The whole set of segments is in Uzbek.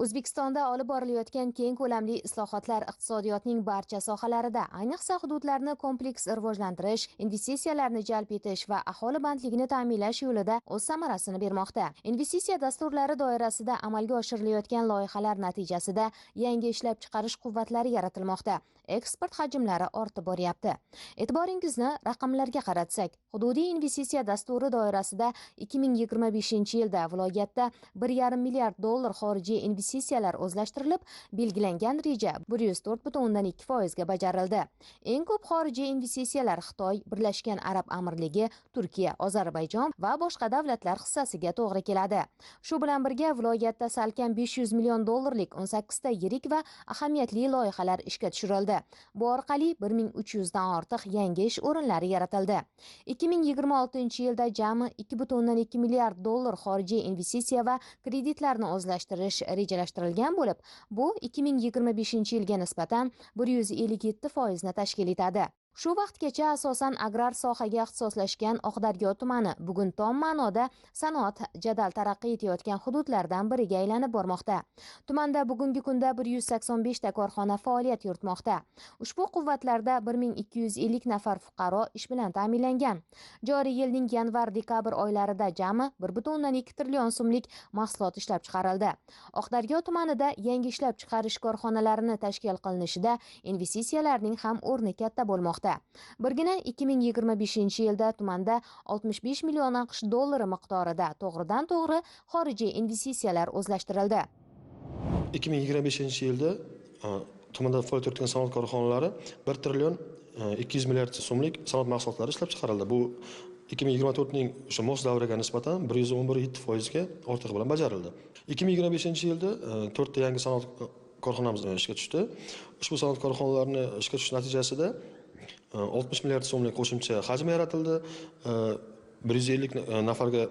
O'zbekistonda olib borilayotgan keng ko'lamli islohotlar iqtisodiyotning barcha sohalarida, ayniqsa hududlarni kompleks rivojlantirish, investitsiyalarni jalb etish va aholi bandligini ta'minlash yo'lida o'z samarasini bermoqda. Investitsiya dasturlari doirasida amalga oshirilayotgan loyihalar natijasida yangi ishlab chiqarish quvvatlari yaratilmoqda. Eksport hajmlari ortib boryapti. E'tiboringizni raqamlarga qaratsak, hududiy investitsiya dasturi doirasida 2025-yilda viloyatda 1,5 milliard dollar xorijiy investitsiyalar o'zlashtirilib, belgilangan reja 104,2% ga bajarildi. Eng ko'p xorijiy investitsiyalar Xitoy, Birlashgan Arab Amirligi, Turkiya, Ozarbayjon va boshqa davlatlar hissasiga to'g'ri keladi. Shu bilan birga viloyatda salkam 500 million dollarlik 18 ta yirik va ahamiyatli loyihalar ishga tushirildi. Bu orqali 1300 dan ortiq yangi ish o'rinlari yaratildi. 2026-yilda jami 2,2 milliard dollar xorijiy investitsiya va kreditlarni o'zlashtirish rejalashtirilgan bo'lib, bu 2025-yilga nisbatan 157% ni tashkil etadi. Shu vaqtgacha asosan agrar sohaga ixtisoslashgan Oqdaryo tumani bugun tom ma'noda sanoat jadal taraqqiy etayotgan hududlardan biriga aylanib bormoqda. Tumanda bugungi kunda 185 ta korxona faoliyat yuritmoqda. Ushbu quvvatlarda 1250 nafar fuqaro ish bilan ta'minlangan. Joriy yilning yanvar-dekabr oylarida jami 1,2 trillion so'mlik mahsulot ishlab chiqarildi. Oqdaryo tumanida yangi ishlab chiqarish korxonalarini tashkil qilinishida investitsiyalarning ham o'rni katta bo'lmoqda. Birgina 2025-yilda tumanda 65 million AQSh dollari miqdorida to'g'ridan-to'g'ri xorijiy investitsiyalar o'zlashtirildi. 2025-yilda tumanda faoliyat yuritgan sanoat korxonalari 1 trillion 200 milliard so'mlik sanoat mahsulotlari ishlab chiqarildi. Bu 2024ning o'sha mos davriga nisbatan 111,7% ga ortiq bilan bajarildi. 2025-yilda 4 ta yangi sanoat korxonamiz ishga tushdi. Ushbu sanoat korxonalarini ishga tushish natijasida 60 milliard so'mlik qo'shimcha hajm yaratildi. 150 nafarga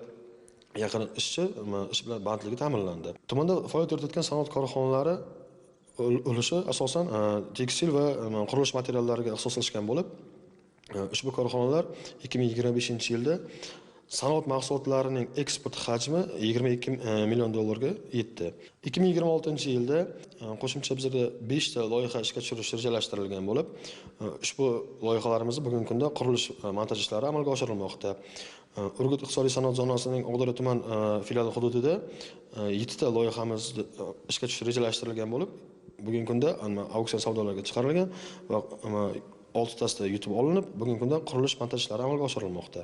yaqin ishchi ish bilan bandligi ta'minlandi. Tumanda faoliyat yuritayotgan sanoat korxonalari ulushi asosan tekstil va qurilish materiallariga ixtisoslashgan bo'lib, ushbu korxonalar 2025-yilda sanoat mahsulotlarining eksport hajmi 22 million dollarga yetdi. 2026-yilda qo'shimcha bizda 5 ta loyiha ishga tushirish rejalashtirilgan bo'lib, ushbu loyihalarimizni bugungi kunda qurilish montaj ishlari amalga oshirilmoqda. Urgut iqtisodiy sanoat zonasining Oqdaryo tuman filiali hududida 7 ta loyihamiz ishga tushish rejalashtirilgan bo'lib, bugungi kunda auksion savdolarga chiqarilgan va 6 tasida yutib olinib, bugungi kunda qurilish montaj ishlari amalga oshirilmoqda.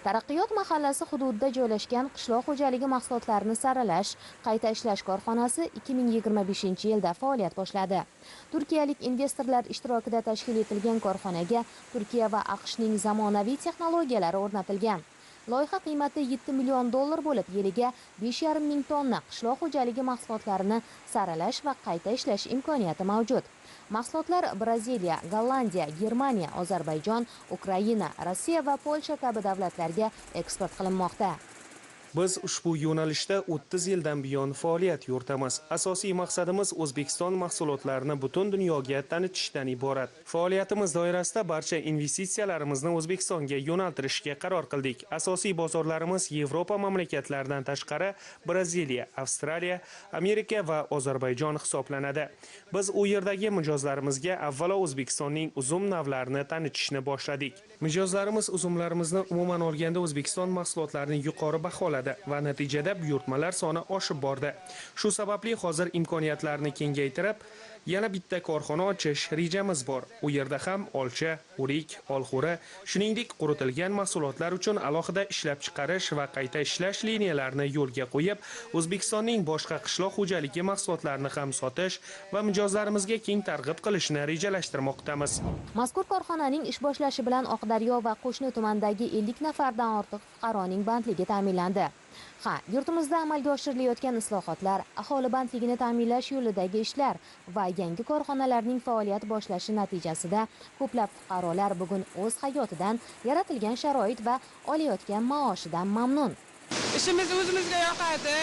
Taraqqiyot mahallasi hududida joylashgan qishloq xo'jaligi mahsulotlarini saralash, qayta ishlash korxonasi 2025-yilda faoliyat boshladi. Turkiyalik investorlar ishtirokida tashkil etilgan korxonaga Turkiya va AQShning zamonaviy texnologiyalari o'rnatilgan. Loyiha qiymati 7 million dollar bo'lib, yiliga 5,5 ming tonna qishloq xo'jaligi mahsulotlarini saralash va qayta ishlash imkoniyati mavjud. Mahsulotlar Braziliya, Gollandiya, Germaniya, Ozarbayjon, Ukraina, Rossiya va Polsha kabi davlatlarga eksport qilinmoqda. Biz ushbu yo'nalishda 30 yildan buyon faoliyat yuritamiz. Asosiy maqsadimiz O'zbekiston mahsulotlarini butun dunyoga tanitishdan iborat. Faoliyatimiz doirasida barcha investitsiyalarimizni O'zbekistonga yo'naltirishga qaror qildik. Asosiy bozorlarimiz Yevropa mamlakatlaridan tashqari Braziliya, Avstraliya, Amerika va Ozarbayjon hisoblanadi. Biz u yerdagi mijozlarimizga avvalo O'zbekistonning uzum navlarini tanitishni boshladik. Mijozlarimiz uzumlarimizni umuman olganda O'zbekiston mahsulotlarini yuqori baholadi va natijada buyurtmalar soni oshib bordi. Shu sababli hozir imkoniyatlarni kengaytirib, yana bitta korxona ochish rejamiz bor. U yerda ham olcha, o'rik, olxo'ri, shuningdek quritilgan mahsulotlar uchun alohida ishlab chiqarish va qayta ishlash liniyalarini yo'lga qo'yib, O'zbekistonning boshqa qishloq xo'jaligi mahsulotlarini ham sotish va mijozlarimizga keng targ'ib qilishni rejalashtirmoqdamiz. Mazkur korxonaning ish boshlashi bilan Oqdaryo va qo'shni tumandagi 50 nafardan ortiq fuqaroning bandligi ta'minlandi. Yurtimizda amalga oshirilayotgan islohotlar, aholi bandligini ta'minlash yo'lidagi ishlar va yangi korxonalarning faoliyat boshlashi natijasida ko'plab fuqarolar bugun o'z hayotidan, yaratilgan sharoit va olayotgan maoshidan mamnun. Ishimiz o'zimizga yoqadi.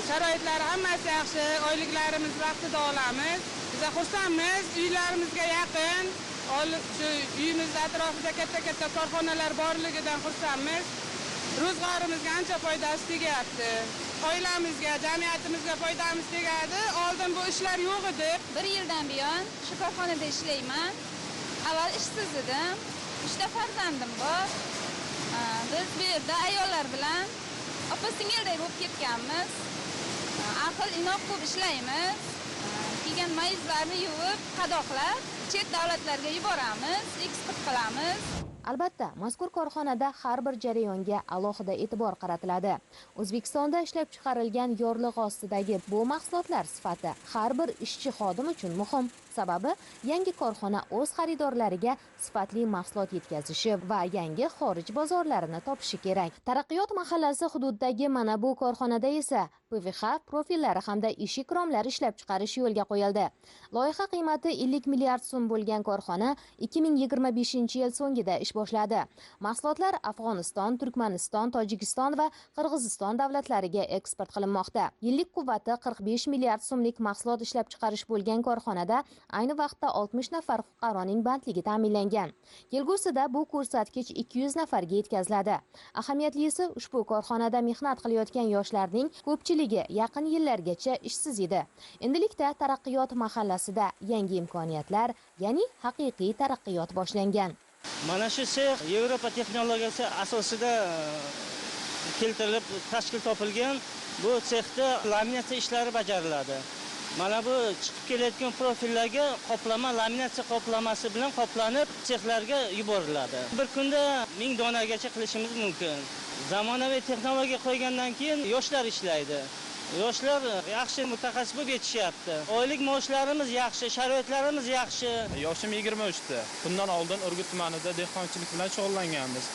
Sharoitlari hammasi yaxshi, oyliklarimiz vaqtida olamiz. Biz xursandmiz, uylarimizga yaqin, shu uyimiz atrofida katta korxonalar borligidan xursandmiz. Ro'zg'orimizga ancha foydasi tegyapti. oilamizga, jamiyatimizga foydamiz tegadi. Oldin bu ishlar yo'q edi. 1 yildan buyon shu korxonada ishlayman. Avval ishsiz edim. 3 ta farzandim bor. Biz bu yerda ayollar bilan opa-singilday bo'lib ketganmiz. Aql-inoq qilib ishlaymiz. Kiygan mayizlarni yuvib, qadoqlab, chet davlatlarga yuboramiz, eksport qilamiz. Albatta, mazkur korxonada har bir jarayonga alohida e'tibor qaratiladi. O'zbekistonda ishlab chiqarilgan yorliq ostidagi bu mahsulotlar sifati har bir ishchi xodim uchun muhim. Sababi, yangi korxona o'z xaridorlariga sifatli mahsulot yetkazishi va yangi xorij bozorlarini topishi kerak. Taraqqiyot mahallasi hududidagi mana bu korxonada esa PVH profillari hamda eshik romlari ishlab chiqarish yo'lga qo'yildi. Loyiha qiymati 50 milliard so'm bo'lgan korxona 2025-yil so'ngida ish boshladi. Mahsulotlar Afg'oniston, Turkmaniston, Tojikiston va Qirg'iziston davlatlariga eksport qilinmoqda. Yillik quvvati 45 milliard so'mlik mahsulot ishlab chiqarish bo'lgan korxonada ayni vaqtda 60 nafar fuqaroning bandligi ta'minlangan. Kelgusida bu ko'rsatkich 200 nafarga yetkaziladi. Ahamiyatlisi, ushbu korxonada mehnat qilayotgan yoshlarning ko'pchiligi yaqin yillargacha ishsiz edi. Endilikda taraqqiyot mahallasida yangi imkoniyatlar, ya'ni haqiqiy taraqqiyot boshlangan. Mana shu sex Yevropa texnologiyasi asosida keltirilib tashkil topilgan. Bu sexda laminatsiya ishlari bajariladi. Mana bu chiqib kelayotgan profillarga qoplama, laminatsiya qoplamasi bilan qoplanib, sexlarga yuboriladi. Bir kunda 1000 donagacha qilishimiz mumkin. Zamonaviy texnologiya qo'ygandan keyin yoshlar ishlaydi. Yoshlar yaxshi mutaxassis bo'lib yetishyapti. Oylik maoshlarimiz yaxshi, sharoitlarimiz yaxshi. Yoshim 23 ta. Bundan oldin Urgut tumanida dehqonchilik bilan shug'ullanganmiz.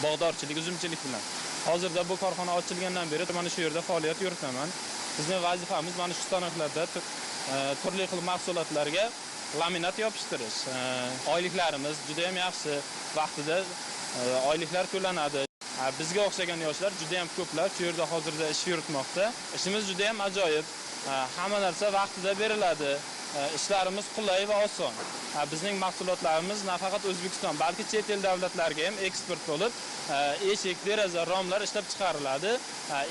Bog'dorchilik, uzumchilik bilan. Hozirda bu korxona ochilgandan beri mana shu yerda faoliyat yuritaman. Bizning vazifamiz mana shu stanoklarda turli xil mahsulotlarga laminat yopishtirish. Oyliklarimiz juda ham yaxshi, vaqtida oyliklar to'lanadi. Bizga o'xshagan yoshlar juda ham ko'plar shu yerda hozirda ish yuritmoqda. Ishimiz juda ham ajoyib. Hamma narsa vaqtida beriladi. Ishlarimiz qulay va oson. Bizning mahsulotlarimiz nafaqat O'zbekiston, balki chet el davlatlarga ham eksport bo'lib, eshik, deraza, romlar ishlab chiqariladi.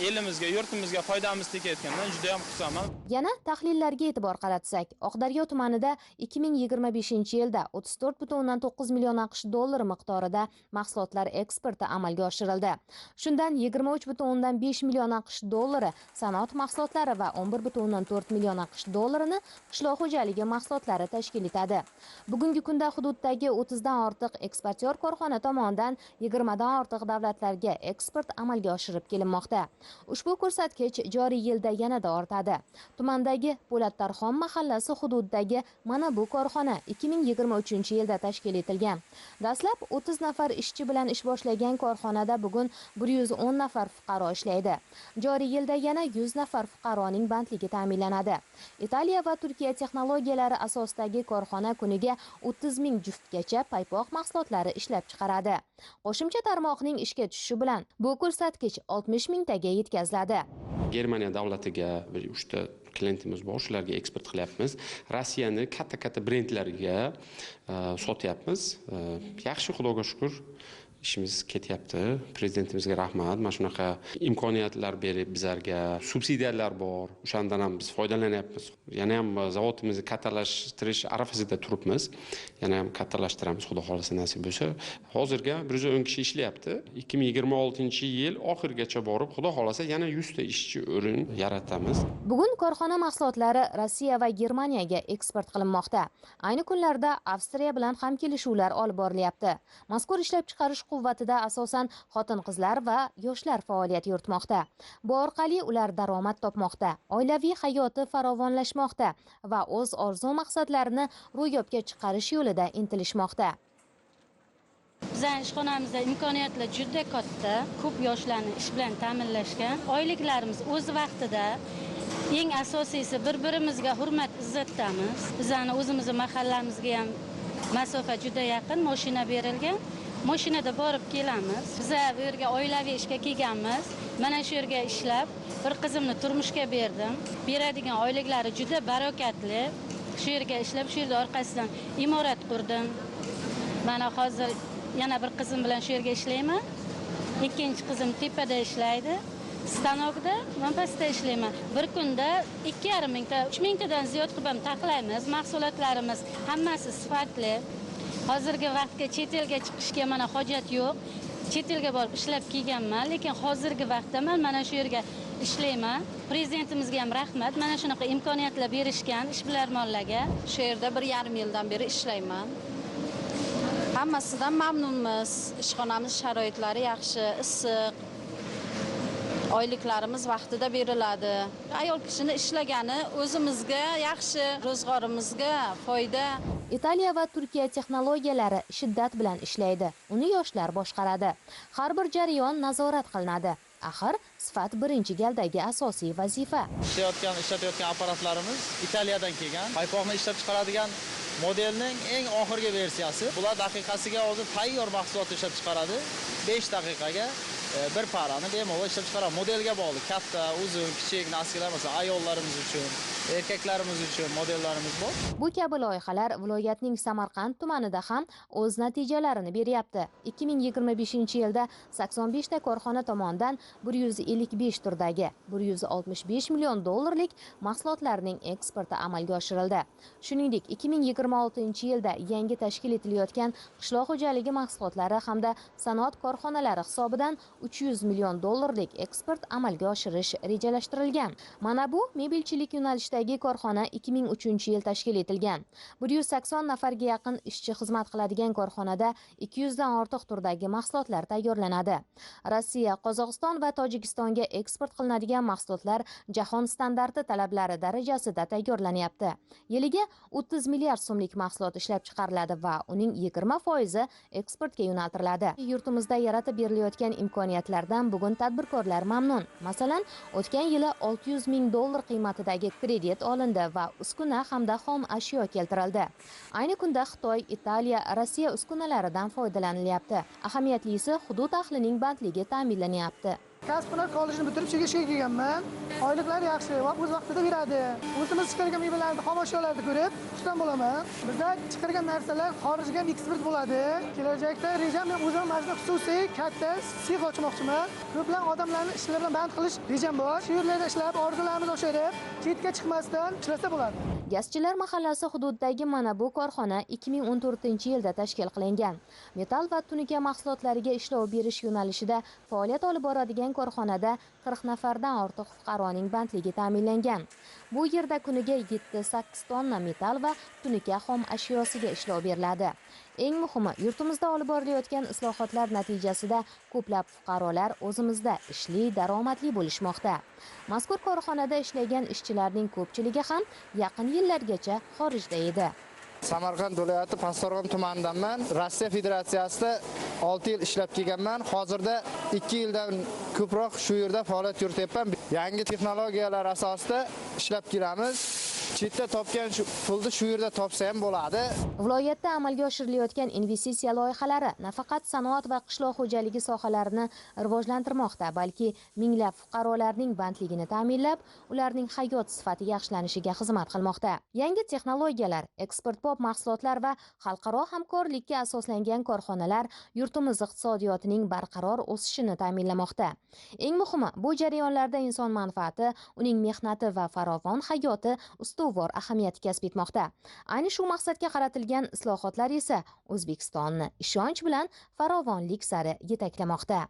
Elimizga, yurtimizga foydamiz tegayotganidan juda ham xursandman. Yana tahlillarga e'tibor qaratsak, Oqdaryo tumanida 2025-yilda 34,9 million AQSh dollari miqdorida mahsulotlar eksporti amalga oshirildi. Shundan 23,5 million AQSh dollari sanoat mahsulotlari va 11,4 million AQSh dollarini qishloq xo'jaligi mahsulotlari tashkil etadi. Bugungi kunda hududdagi 30 dan ortiq eksportyor korxona tomonidan 20 dan ortiq davlatlarga eksport amalga oshirib kelinmoqda. Ushbu ko'rsatkich joriy yilda yanada ortadi. Tumandagi Po'latdarxon mahallasi hududidagi mana bu korxona 2023-yilda tashkil etilgan. Dastlab 30 nafar ishchi bilan ish boshlagan korxonada bugun 110 nafar fuqaro ishlaydi. Joriy yilda yana 100 nafar fuqaroning bandligi ta'minlanadi. Italiya va Turkiya texnologiyalari asosidagi korxona kuniga 30 ming juftgacha paypoq mahsulotlari ishlab chiqaradi. Qo'shimcha tarmoqning ishga tushishi bilan bu ko'rsatkich 60 mingtaga yetkaziladi. Germaniya davlatiga bir 3 ta klientimiz bor, shularga eksport qilyapmiz. Rossiyani katta brendlarga sotyapmiz. Yaxshi, Xudoga shukr. ishimiz ketyapti. Prezidentimizga rahmat. Mana shunaqa imkoniyatlar berib bizlarga subsidiyalar bor. O'shandan ham biz foydalanyapmiz. Yana ham zavodimizni kattalashtirish arafasida turibmiz. Yana ham kattalashtiramiz, Xudo xolasa nasib bo'lsa. Hozirga 110 kishi ishlayapti. 2026-yil oxirigacha borib, Xudo xolasa yana 100 ta ishchi o'rin yaratamiz. Bugun korxona mahsulotlari Rossiya va Germaniyaga eksport qilinmoqda. Ayni kunlarda Avstriya bilan ham kelishuvlar olib borilyapti. Mazkur ishlab chiqarish quvvatida asosan xotin-qizlar va yoshlar faoliyat yuritmoqda. Bu orqali ular daromad topmoqda, oilaviy hayoti farovonlashmoqda va o'z orzu maqsadlarini ro'yobga chiqarish yo'lida intilishmoqda. Bizning ishxonamizda imkoniyatlar juda katta, ko'p yoshlarni ish bilan ta'minlashgan. Oyliklarimiz o'z vaqtida, eng asosiysi bir-birimizga hurmat izzatdamiz. Bizning o'zimizning mahallamizga ham masofa juda yaqin, mashina berilgan. Mashinada borib kelamiz. Biz bu yerga oilaviy ishga kelganmiz. Mana shu yerga ishlab, bir qizimni turmushga berdim. Beradigan oyliklari juda barokatli. Shu yerga ishlab, shu yerda orqasidan imorat qurdim. Mana hozir yana bir qizim bilan shu yerga ishlayman. Ikkinchi qizim tepada ishlaydi. stanokda monpasda ishlayman. Bir kunda 2,5 mingta, 3 mingtadan ziyod qilib ham taqlaymiz. Mahsulotlarimiz hammasi sifatli. Hozirgi vaqtga chet elga chiqishga mana hojat yo'q. Chet elga borib ishlab kelganman, lekin hozirgi vaqtda mana shu yerga ishlayman. Prezidentimizga ham rahmat. Mana shunaqa imkoniyatlar berishgan ishbilarmonlarga. Shu yerda 1,5 yildan beri ishlayman. Hammasidan mamnunmiz. Ishxonamiz sharoitlari yaxshi, issiq. Oyliklarimiz vaqtida beriladi. Ayol kishini ishlagani o'zimizga yaxshi, ro'zg'orimizga foyda. Italiya va Turkiya texnologiyalari shiddat bilan ishlaydi. Uni yoshlar boshqaradi. Har bir jarayon nazorat qilinadi. Axir sifat birinchi galdagi asosiy vazifa. Ishlatayotgan apparatlarimiz Italiyadan kelgan. Paypoqni ishlab chiqaradigan modelning eng oxirgi versiyasi. Bular daqiqasiga hozir tayyor mahsulot ishlab chiqaradi. 5 daqiqaga bir parani bemalol ishlab chiqaradi. Modelga bog'liq. Katta, uzun, kichik nasklar, masalan, ayollarimiz uchun, erkaklarimiz uchun modellarimiz bor. Bu kabi loyihalar viloyatning Samarqand tumanida ham o'z natijalarini beryapti. 2025-yilda 85 ta korxona tomonidan 155 turdagi 165 million dollarlik mahsulotlarning eksporti amalga oshirildi. Shuningdek, 2026-yilda yangi tashkil etilayotgan qishloq xo'jaligi mahsulotlari hamda sanoat korxonalari hisobidan 300 million dollarlik eksport amalga oshirish rejalashtirilgan. Mana bu mebelchilik yo'nalishidagi korxona 2003-yil tashkil etilgan. 180 nafarga yaqin ishchi xizmat qiladigan korxonada 200 dan ortiq turdagi mahsulotlar tayyorlanadi. Rossiya, Qozog'iston va Tojikistonga eksport qilinadigan mahsulotlar jahon standarti talablari darajasida tayyorlanyapti. Yiliga 30 milliard so'mlik mahsulot ishlab chiqariladi va uning 20% eksportga yo'naltiriladi. Yurtimizda yaratib berilayotgan imkoniyatlardan bugun tadbirkorlar mamnun. Masalan, o'tgan yili 600 ming dollar qiymatidagi kredit olindi va uskuna hamda xom ashyo keltirildi. Ayni kunda Xitoy, Italiya, Rossiya uskunalaridan foydalanilyapti. Ahamiyatlisi hudud ahlining bandligi ta'minlanyapti. Kasblar kollejini bitirib chegishga kelganman. Oyliklar yaxshi va o'z vaqtida beradi. O'zimiz chiqargan mevalarni, xom ashyolarni ko'rib xursand bo'laman. Bizda chiqargan narsalar xorijga eksport bo'ladi. Kelajakda rejam men o'zim mana xususiy katta sex ochmoqchiman. Ko'plab odamlarni ishlar bilan band qilish rejam bor. Shu yerlarda ishlab, orzularimizni oshirib, chetga chiqmasdan ishlasa bo'ladi. Gazchilar mahallasi hududidagi mana bu korxona 2014-yilda tashkil qilingan. Metall va tunika mahsulotlariga ishlov berish yo'nalishida faoliyat olib boradigan korxonada 40 nafardan ortiq fuqaroning bandligi ta'minlangan. Bu yerda kuniga 7-8 tonna metall va tunika xom ashyosiga ishlov beriladi. Eng muhimi, yurtimizda olib borilayotgan islohotlar natijasida ko'plab fuqarolar o'zimizda ishli, daromadli bo'lishmoqda. Mazkur korxonada ishlagan ishchilarning ko'pchiligi ham yaqin yillargacha xorijda edi. Samarqand viloyati Pastorg'om tumanidanman. Rossiya Federatsiyasida 6 yil ishlab kelganman. Hozirda 2 yildan ko'proq shu yerda faoliyat yurityapman. Yangi texnologiyalar asosida ishlab kelamiz. Chetda topgan pulni shu yerda topsa ham bo'ladi. Viloyatda amalga oshirilayotgan investitsiya loyihalari nafaqat sanoat va qishloq xo'jaligi sohalarini rivojlantirmoqda, balki minglab fuqarolarning bandligini ta'minlab, ularning hayot sifati yaxshilanishiga xizmat qilmoqda. Yangi texnologiyalar, eksportbop mahsulotlar va xalqaro hamkorlikka asoslangan korxonalar yurtimiz iqtisodiyotining barqaror o'sishini ta'minlamoqda. Eng muhimi, bu jarayonlarda inson manfaati, uning mehnati va farovon hayoti ustuvor ahamiyat kasb etmoqda. Ayni shu maqsadga qaratilgan islohotlar esa O'zbekistonni ishonch bilan farovonlik sari yetaklamoqda.